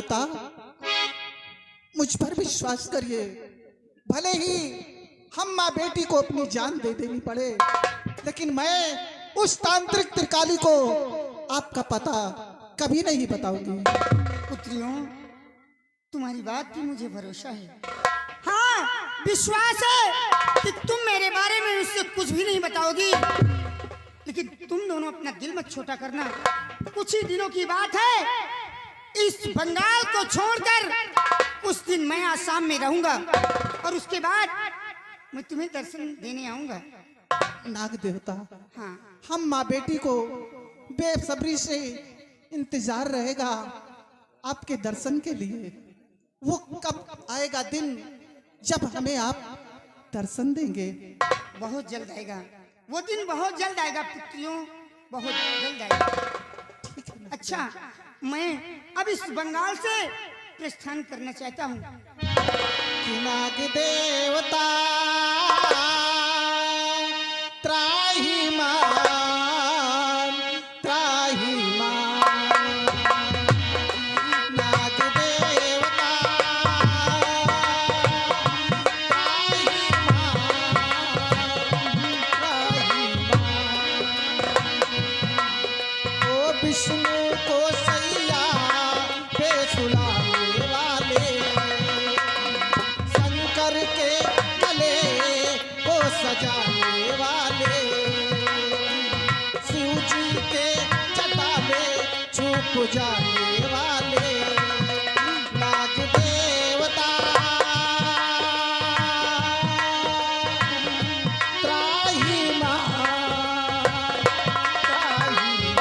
देवता, मुझ पर विश्वास करिए, भले ही हम माँ बेटी को अपनी जान दे देनी पड़े, लेकिन मैं उस तांत्रिक त्रिकाली को आपका पता कभी नहीं बताऊंगी। पुत्रियों, तुम्हारी बात की मुझे भरोसा है। हाँ, विश्वास है कि तुम मेरे बारे में उससे कुछ भी नहीं बताओगी, लेकिन तुम दोनों अपना दिल मत छोटा करना। कुछ ही दिनों की बात है, इस बंगाल को छोड़कर कुछ दिन मैं आसाम में रहूंगा और उसके बाद मैं तुम्हें दर्शन देने आऊंगा। नाग देवता, हाँ, हम माँ बेटी को बेसब्री से इंतजार रहेगा आपके दर्शन के लिए। वो कब आएगा दिन जब हमें आप दर्शन देंगे? बहुत जल्द आएगा वो दिन, बहुत जल्द आएगा पुत्रियों, बहुत जल्द आएगा। अच्छा, मैं अब इस बंगाल से प्रस्थान करना चाहता हूँ। नाग देवता त्राही मान, त्राही मान, नाग देवता त्राही मान। ओ विष्णु को सैया पे सुलाने वाले, शंकर के गले को सजाने वाले, शिव जी के जटा में छुप जाने वाले, नाग देवता त्राही मान, त्राही मान।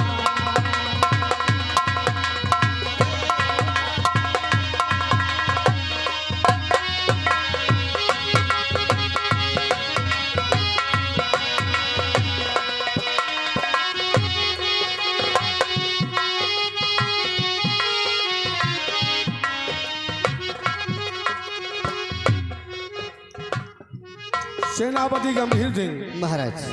सेनापति गंभीर सिंह, महाराज।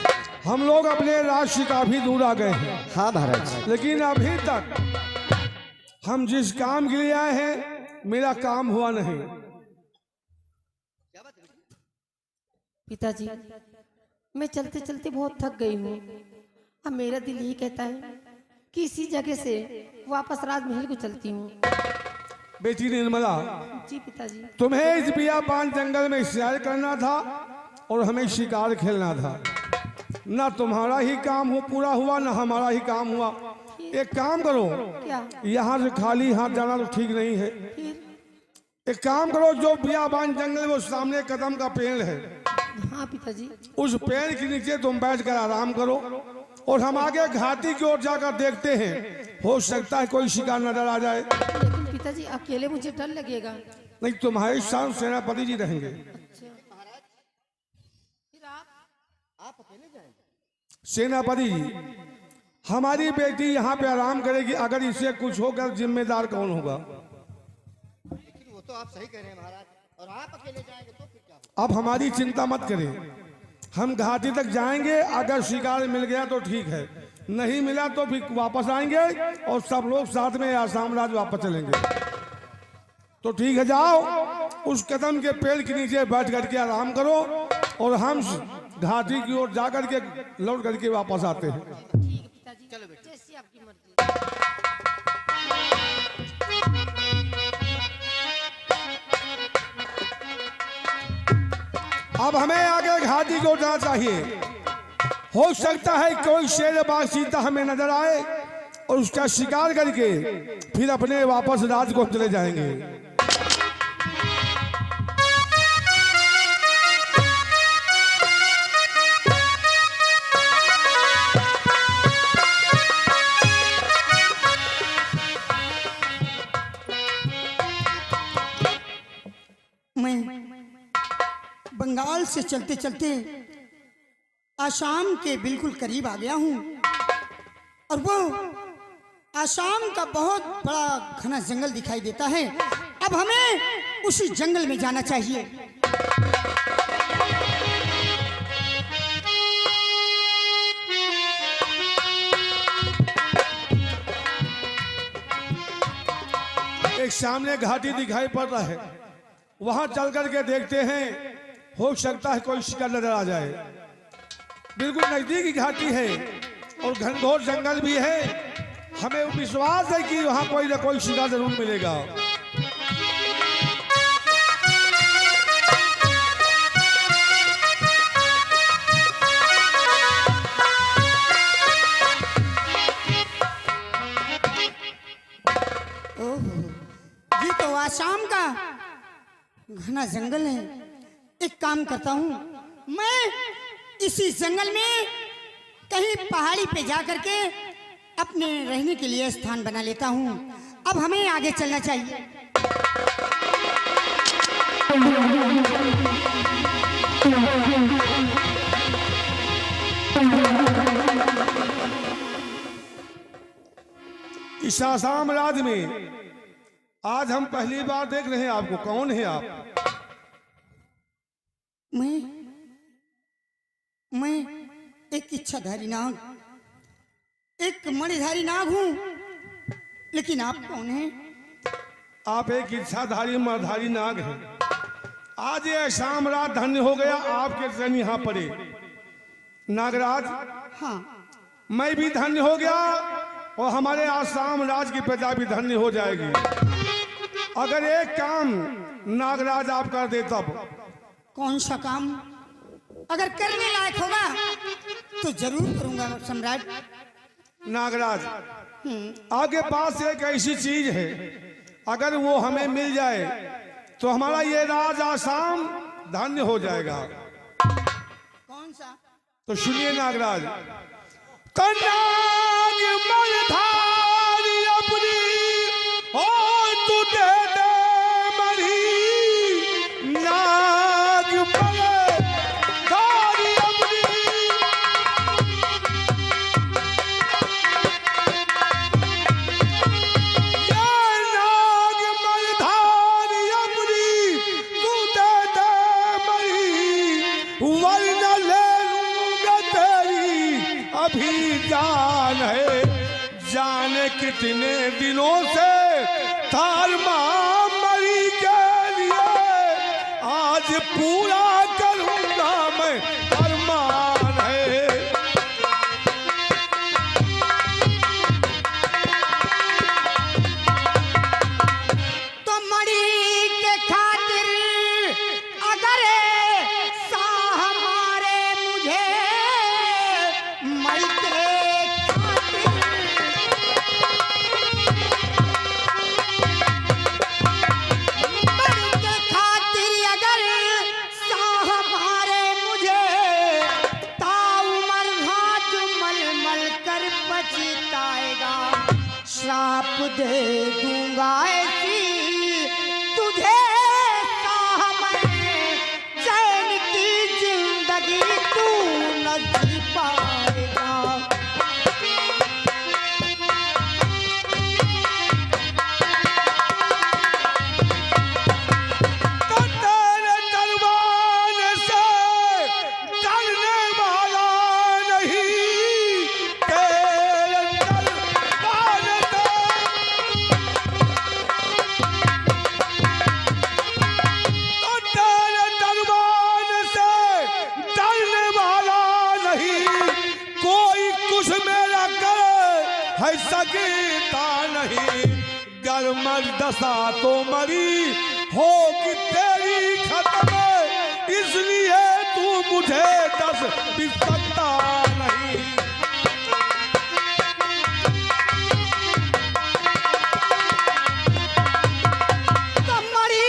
हम लोग अपने राज्य से काफी दूर आ गए हैं, हाँ महाराज। लेकिन अभी तक हम जिस काम के लिए आए हैं मेरा काम हुआ नहीं। पिताजी, मैं चलते चलते बहुत थक गई हूँ। अब मेरा दिल यही कहता है कि इसी जगह से वापस राजमहल को चलती हूँ। बेटी निर्मला, जी पिताजी। तुम्हें इस बियाबान जंगल में सैर करना था और हमें शिकार खेलना था। ना तुम्हारा ही काम हो पूरा हुआ, ना हमारा ही काम हुआ। एक काम करो, क्या? यहाँ से खाली हाथ जाना तो ठीक नहीं है। फिर? एक काम करो, जो बियाबान जंगल में सामने कदम का पेड़ है, हाँ पिताजी। उस पेड़ के नीचे तुम बैठकर आराम करो और हम आगे घाटी की ओर जाकर देखते हैं। हो सकता है कोई शिकार नजर आ जाए। लेकिन पिताजी, अकेले मुझे डर लगेगा। नहीं, तुम्हारे साथ सेनापति जी रहेंगे। अच्छा, फिर आप अकेले जाएंगे? सेनापति जी, हमारी बेटी यहाँ पे आराम करेगी, अगर इसे कुछ होगा जिम्मेदार कौन होगा? लेकिन वो तो आप सही कह रहे हैं महाराज, और आप अकेले जाएंगे तो फिर क्या होगा? अब हमारी चिंता मत करें, हम घाटी तक जाएंगे। अगर शिकार मिल गया तो ठीक है, नहीं मिला तो फिर वापस आएंगे और सब लोग साथ में आसाम राज्य वापस चलेंगे। तो ठीक है, जाओ उस कदम के पेड़ के नीचे बैठ करके आराम करो और हम घाटी की ओर जा करके लौट करके वापस आते हैं। ठीक है पिताजी, चलो बेटा, जैसी आपकी मर्जी। अब हमें आगे घाटी को जाना चाहिए। हो सकता है कोई शेर बाग सीता हमें नजर आए और उसका शिकार करके फिर अपने वापस राज को चले जाएंगे। मैं बंगाल से चलते चलते आसाम के बिल्कुल करीब आ गया हूँ और वो आसाम का बहुत बड़ा घना जंगल दिखाई देता है। अब हमें उसी जंगल में जाना चाहिए। एक सामने घाटी दिखाई पड़ रहा है, वहां चल करके देखते हैं, हो सकता है कोई शिकार नजर आ जाए। बिल्कुल नजदीक ही घाटी है और घनघोर जंगल भी है। हमें विश्वास है कि वहां कोई ना कोई शिकार जरूर मिलेगा। ओहो, ये तो आसाम का घना जंगल है। एक काम करता हूँ, मैं इसी जंगल में कहीं पहाड़ी पे जा करके अपने रहने के लिए स्थान बना लेता हूँ। अब हमें आगे चलना चाहिए। इस आसाम राज्य में आज हम पहली बार देख रहे हैं आपको। कौन है आप? मैं एक इच्छाधारी नाग, एक मणिधारी नाग हूँ। लेकिन आप कौन हैं? आप एक इच्छाधारी मरधारी नाग हैं। आज ये आसाम राज्य धन्य हो गया आपके जन यहाँ पड़े। नागराज, हाँ, मैं भी धन्य हो गया और हमारे आसाम राज्य की प्रजा भी धन्य हो जाएगी अगर एक काम नागराज आप कर दे तब। कौन सा काम? अगर करने लायक होगा तो जरूर करूंगा सम्राट। नागराज, आपके पास एक ऐसी चीज है, अगर वो हमें मिल जाए तो हमारा ये राज आसाम धन्य हो जाएगा। कौन सा? तो सुनिए नागराज। कन्नाग मलधारी अपनी और तू दे दे मरी, नाग मलधारी अपनी ये नाग मलधारी अपनी तू दे दे मरी, वरना ले लूंगा तेरी अभी जान है। जाने कितने दिनों से थार मां मरी के लिए आज पूरा करूंगा मैं अरमान है। तो मणि के खातिर अगर साह मारे मुझे, मणि के खातिर, मणि के खातिर अगर साह मारे मुझे, ताउमर घाट मल मल कर पछताएगा। श्राप दे दूंगा ऐसी तुझे सामने, चैन की जिंदगी तू न जी पाएगा। तो तेरे दरबार से डरने वाला नहीं, तेरे दरबार से तो तेरे दरबार से डरने वाला नहीं, कोई कुछ मेरा करे है सकता नहीं। गर मर दशा तो मरी होगी तेरी खत्म, इसलिए तू मुझे दस भी सकता नहीं। तो मणि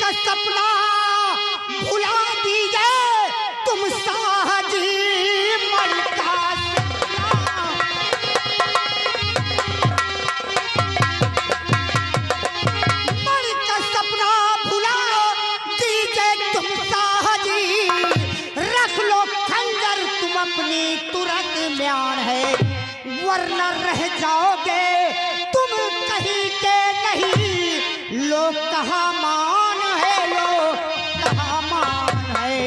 का सपना भुला दीजिए तुम साहजी, मणि का सपना, मणि का सपना भुला दीजिए तुम साहजी। रख लो खंजर तुम अपनी तुरंत म्यान है, वरना रह जाओगे तुम कहीं के नहीं। लोग कहा मान है, लोग कहा मान है।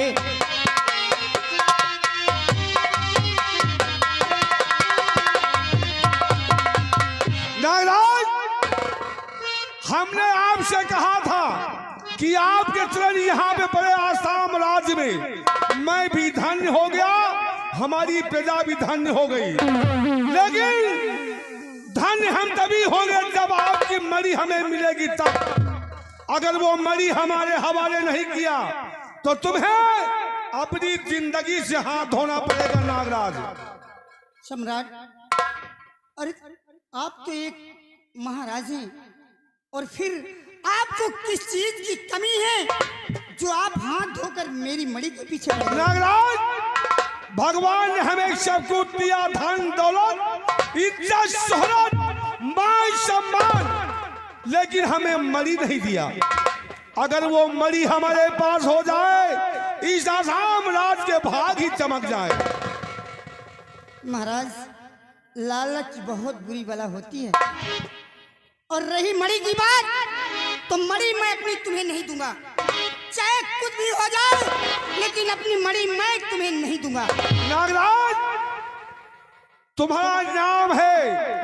नागराज, हमने आपसे कहा था कि आपके चरण यहाँ पे पड़े आसाम राज्य में मैं भी धन्य हो गया, हमारी प्रजा भी धन्य हो गई। लेकिन धन्य हम तभी होंगे जब आपकी मणि हमें मिलेगी तब। अगर वो मणि हमारे हवाले नहीं किया तो तुम्हें अपनी जिंदगी से हाथ धोना पड़ेगा नागराज। सम्राट, अरे आप तो एक महाराज हैं, और फिर आपको किस चीज की कमी है जो आप हाथ धोकर मेरी मणि के पीछे पड़ गए? नागराज, भगवान ने हमें सब कुछ दिया, धन दौलत, इज्जत, शोहरत, मान सम्मान, लेकिन हमें मणि नहीं दिया। अगर वो मणि हमारे पास हो जाए, इस आसाम राज के भाग ही चमक जाए। महाराज, लालच बहुत बुरी बला होती है, और रही मणि की बात, तो मणि मैं अपनी तुम्हें नहीं दूंगा, चाहे कुछ भी हो जाए, लेकिन अपनी मणि मैं तुम्हें नहीं दूंगा। नागराज, तुम्हारा नाम है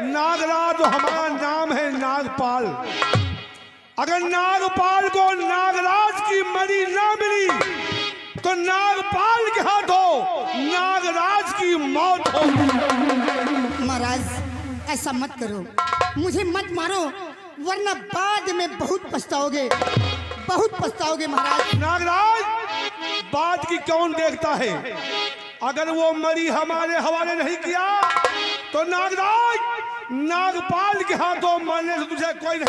नागराज, हमारा नाम है नागपाल। अगर नागपाल को नागराज की मणि ना मिली तो नागपाल के हाथों नागराज की मौत हो। महाराज, ऐसा मत करो, मुझे मत मारो, वरना बाद में बहुत पछताओगे, बहुत पछताओगे महाराज। नागराज, बात की कौन देखता है? अगर वो मणि हमारे हवाले नहीं किया तो नागराज, नागपाल के हाथों मरने से तुझे कोई नहीं।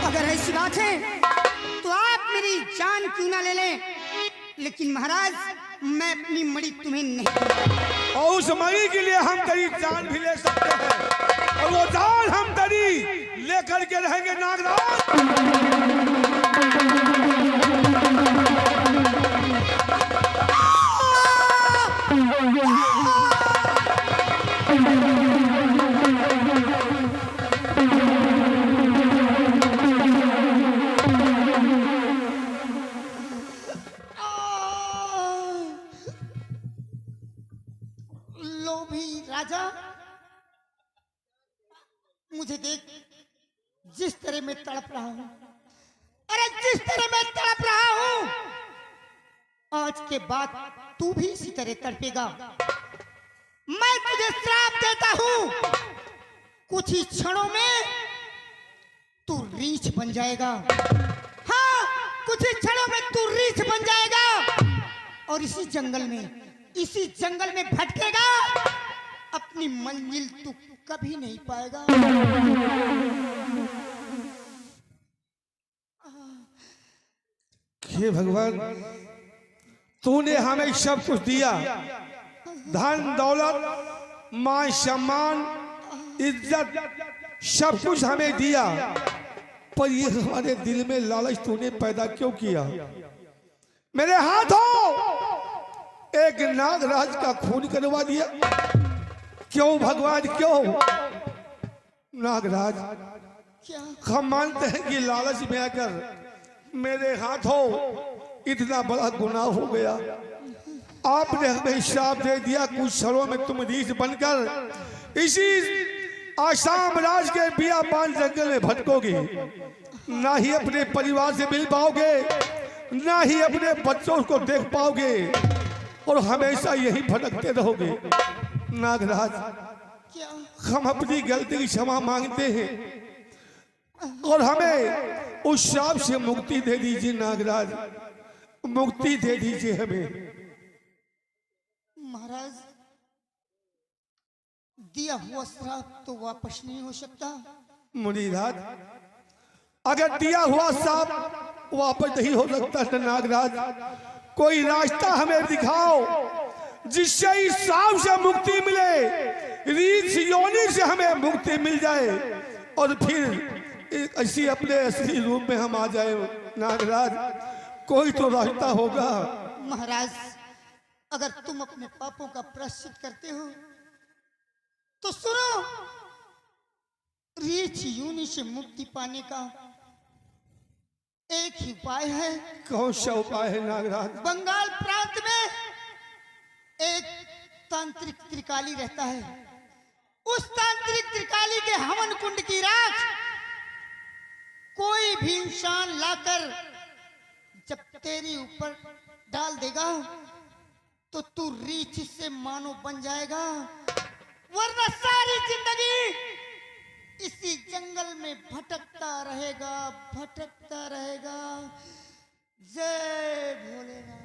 अगर ऐसी बात है तो आप मेरी जान क्यों ना ले लें, लेकिन महाराज मैं अपनी मणि तुम्हें नहीं दूंगा। और उस मणि के लिए हम तेरी जान भी ले सकते हैं, और वो जान हम तेरी लेकर के रहेंगे नागराज। लोभी राजा, मुझे देख जिस तरह मैं तड़प रहा हूं, अरे जिस तरह मैं तड़प रहा हूं, आज के बाद तू भी इसी तरह तड़पेगा। मैं तुझे श्राप देता हूं, कुछ ही क्षणों में तू रीछ बन जाएगा। हाँ, कुछ ही क्षणों में तू रीछ बन जाएगा, और इसी जंगल में भटकेगा, अपनी मंजिल तू कभी नहीं पाएगा। हे भगवान, तूने हमें सब कुछ दिया, धन दौलत, मान सम्मान, इज्जत, सब कुछ हमें दिया, पर ये हमारे दिल में लालच तूने पैदा क्यों किया? मेरे हाथों एक नागराज का खून करवा दिया, क्यों भगवान, क्यों? नागराज, क्या? हम मानते हैं कि लालच में आकर मेरे हाथों इतना बड़ा गुनाह हो गया। आपने हमें श्राप दे दिया, कुछ क्षणों में तुम रीछ बनकर इसी आसाम राज के बियाबान जंगल में भटकोगी, ना ही अपने परिवार से मिल पाओगे, ना ही अपने बच्चों को देख पाओगे, और हमेशा यही भटकते रहोगे। नागराज, क्या? हम अपनी गलती की क्षमा मांगते हैं, और हमें उस श्राप से मुक्ति दे दीजिए नागराज, मुक्ति दे दीजिए हमें। महाराज, दिया हुआ श्राप तो वापस नहीं हो सकता। मुनिराज, अगर दिया हुआ श्राप वापस नहीं हो सकता तो नागराज, कोई रास्ता हमें दिखाओ जिससे इस श्राप से मुक्ति मिले, रीछ योनि से हमें मुक्ति मिल जाए, और फिर ऐसी अपने असली रूप में हम आ जाए। नागराज, कोई तो रास्ता होगा। महाराज, अगर तुम अपने पापों का प्रायश्चित करते हो तो सुनो, रीछ योनि से मुक्ति पाने का एक ही उपाय है। कौन सा उपाय है नागराज? बंगाल प्रांत में एक तांत्रिक त्रिकाली रहता है, उस तांत्रिक त्रिकाली के हवन कुंड की राख कोई भी इंसान लाकर जब तेरी ऊपर डाल देगा तो तू रीछ से मानो बन जाएगा, वरना सारी जिंदगी इसी जंगल में भटकता रहेगा, भटकता रहेगा। जय भोलेनाथ।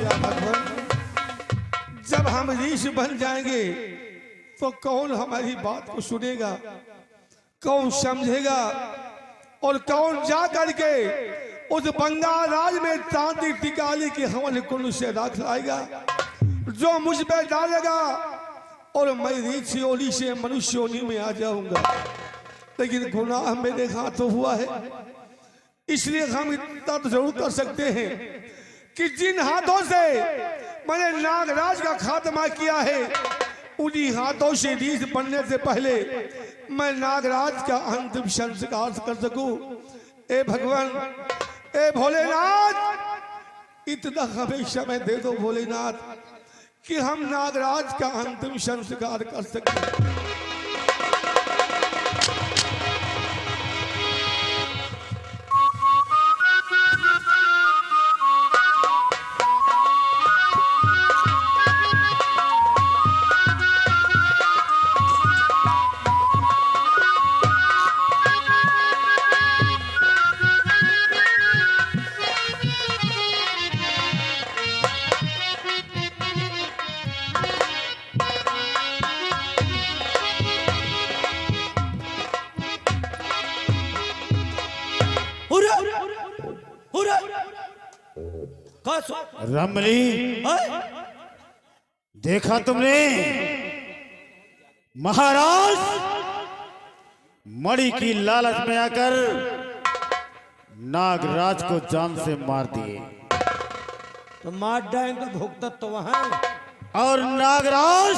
या भगवान, जब हम ऋष बन जाएंगे तो कौन हमारी बात को सुनेगा, कौन समझेगा और कौन जा करके उस बंगाल राज में तांत्रिक त्रिकाली की हवन कुंड से राख लाएगा जो मुझ पे डालेगा और मैं रीछ योनि से मनुष्य योनि में आ जाऊंगा। लेकिन गुनाह मेरे हाथों हुआ है, इसलिए हम इतना तो जरूर कर सकते हैं कि जिन हाथों से मैंने नागराज का खात्मा किया है उन्हीं हाथों से रीछ बनने से पहले मैं नागराज का अंतिम संस्कार कर सकूं। ए भगवान, ए भोलेनाथ, इतना हमें समय दे दो भोलेनाथ कि हम नागराज का अंतिम संस्कार कर सकें। रमली, देखा तुमने महाराज मणि की लालच में आकर नागराज को जान से मार दिए। तो मार डालेंगे तो भुगतत तो वहां। और नागराज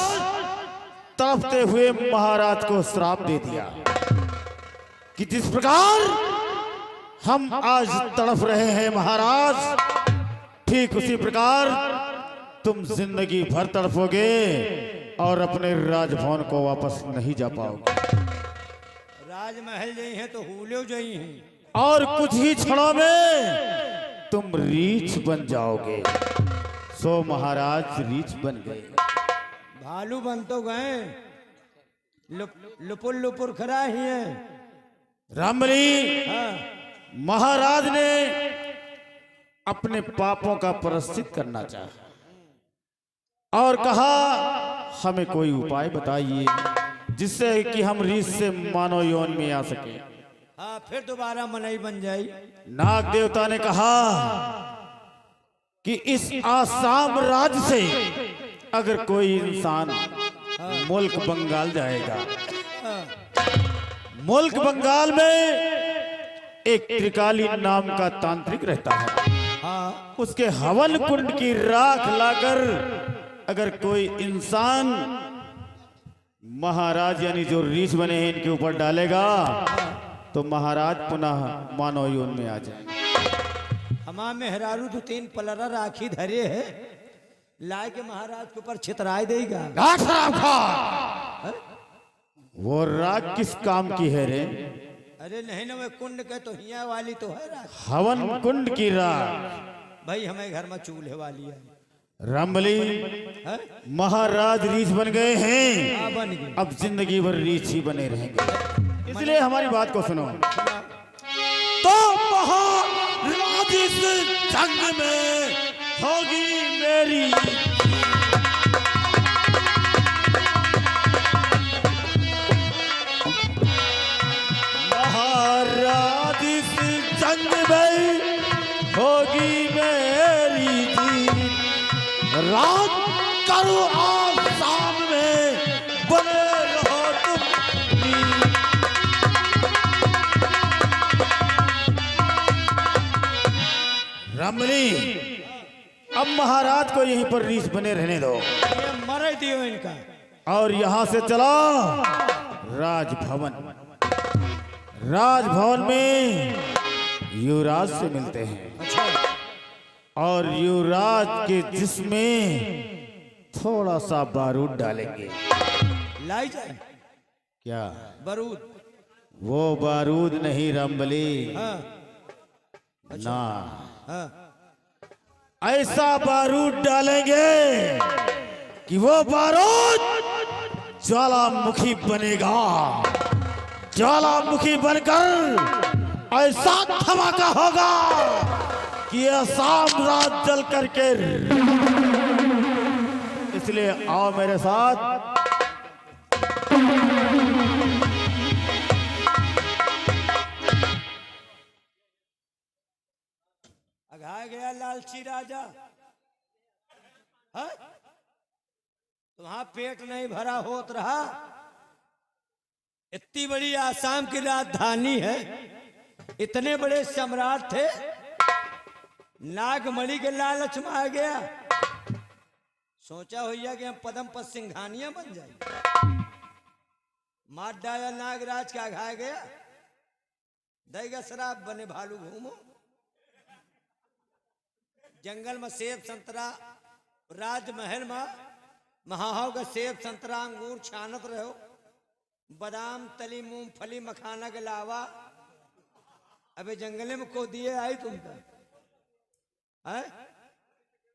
तड़पते हुए महाराज को श्राप दे दिया कि जिस प्रकार हम आज तड़प रहे हैं महाराज, ठीक उसी प्रकार तुम जिंदगी भर तड़पोगे और अपने राजभवन को वापस नहीं जा पाओगे। राजमहल जई हैं तो हुलियो जई हैं, और कुछ ही क्षणों में तुम रीछ बन जाओगे। सो महाराज रीछ बन गए। भालू बन तो गए, लुपुर लुपुर खड़ा ही है। रामली, हाँ। महाराज ने अपने पापों का प्रायश्चित करना चाहा और कहा हमें कोई उपाय बताइए जिससे कि हम रीछ से मानव योनि में आ सके। हाँ, फिर दोबारा मनई बन जाई। नाग देवता ने कहा कि इस आसाम राज्य से अगर कोई इंसान मुल्क बंगाल जाएगा, मुल्क बंगाल में एक त्रिकाली नाम का तांत्रिक रहता है, उसके हवन कुंड की राख लाकर अगर कोई इंसान महाराज यानी जो रीछ बने हैं इनके ऊपर डालेगा तो महाराज पुनः मानव योनि में आ जाएंगे। हमार मेहरारू तो 3 पलरा राखी धरे है, लाए के महाराज के ऊपर छितराय देगा। वो राख किस काम की है रे? अरे नहीं ना, वे कुंड के तो हिया वाली तो है राख। हवन कुंड की राख भाई हमें घर में चूल्हे वाली है। रामबली, है? महाराज रीछ बन गए हैं, हाँ, बन गए। अब जिंदगी भर रीछ ही बने रहेंगे। इसलिए हमारी बात को सुनो। तो महाराज इस जंग में होगी मेरी, महाराज इस जंग में होगी मेरी जीत। रात करो आप सामने बने रहो तुम। रमली, अब महाराज को यहीं पर रीछ बने रहने दो। ये मर दियो इनका। और यहां से चला राजभवन। राजभवन में युवराज से मिलते हैं और युवराज के जिस्म में थोड़ा सा बारूद डालेंगे। लाई जाए क्या? बारूद? वो बारूद नहीं रंबली, हाँ ना, हाँ। ऐसा बारूद डालेंगे कि वो बारूद ज्वालामुखी बनेगा। ज्वालामुखी बनकर ऐसा धमाका होगा कि यह साम्राज्य जल करके, इसलिए आओ मेरे साथ। अघा गया लालची राजा, हाँ? तुम्हारा पेट नहीं भरा होत रहा। इतनी बड़ी आसाम की राजधानी है, इतने बड़े सम्राट थे, नागमणि के लालच में आ गया। सोचा होइया कि हम पदम पद सिंघानिया बन जाए। मार डाया नागराज का घा गया, देगा शराब बने भालू घूमो। जंगल में सेब संतरा, राजमहल में महाहाव का सेब संतरा अंगूर छानत रहो, बादाम तली मूंगफली मखाना के अलावा अबे जंगले में को दिए आई तुमका है।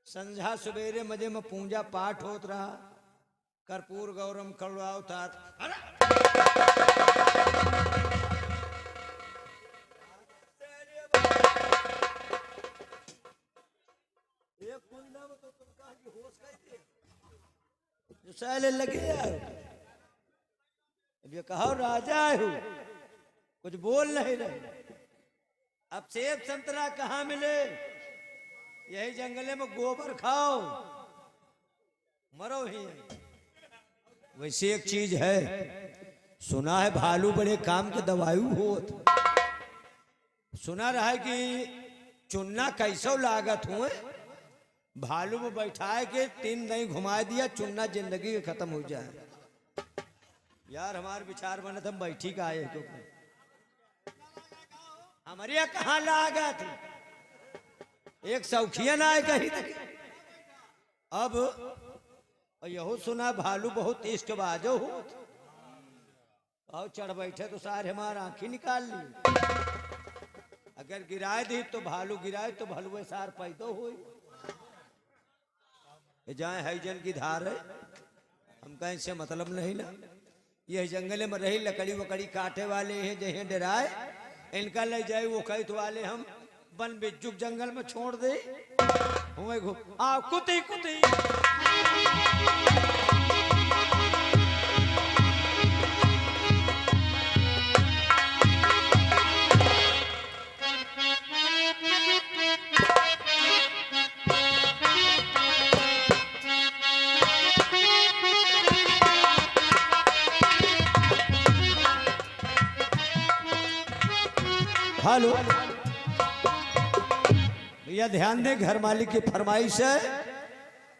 संझा सवेरे मजे में पूजा पाठ होत रहा, कर्पूर गौरम करुणा अवतार। साले लगे यार, अब ये कहो राजा हो, कुछ बोल नहीं रहे। अब सेब संतरा कहाँ मिले? यही जंगले में गोबर खाओ, मरो ही। वैसे एक चीज है, सुना है भालू बड़े काम के दवायु होत। सुना रहा है कि चुन्ना कैसो लागत हुए, भालू में बैठाए के 3 नहीं घुमा दिया, चुन्ना जिंदगी के खत्म हो जाए। यार हमारे विचार बने थे, हम बैठी का आए तो हमारे यहाँ कहाँ लागत? एक सौखिया ना आए कहीं तक। अब यहो सुना भालू बहुत इष्टबाजो हो, और चढ़ बैठे तो सारे हमारे आंखें निकाल ली। अगर गिराए दी तो भालू गिराए तो भलुए सार पैदो हो। जाए हैजन की धार है, हम कहीं से मतलब नहीं ना। ये जंगले में रही लकड़ी वकड़ी काटे वाले हैं, जहे डराए इनका ले जाए वो कैत वाले हम बन बिजुक जंगल में छोड़ दे। आ कुती कुती हेलो भैया ध्यान दें, घर मालिक की फरमाइश है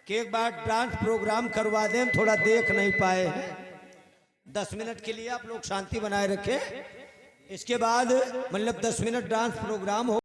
कि एक बार डांस प्रोग्राम करवा दें, थोड़ा देख नहीं पाए हैं। 10 मिनट के लिए आप लोग शांति बनाए रखें, इसके बाद मतलब 10 मिनट डांस प्रोग्राम हो।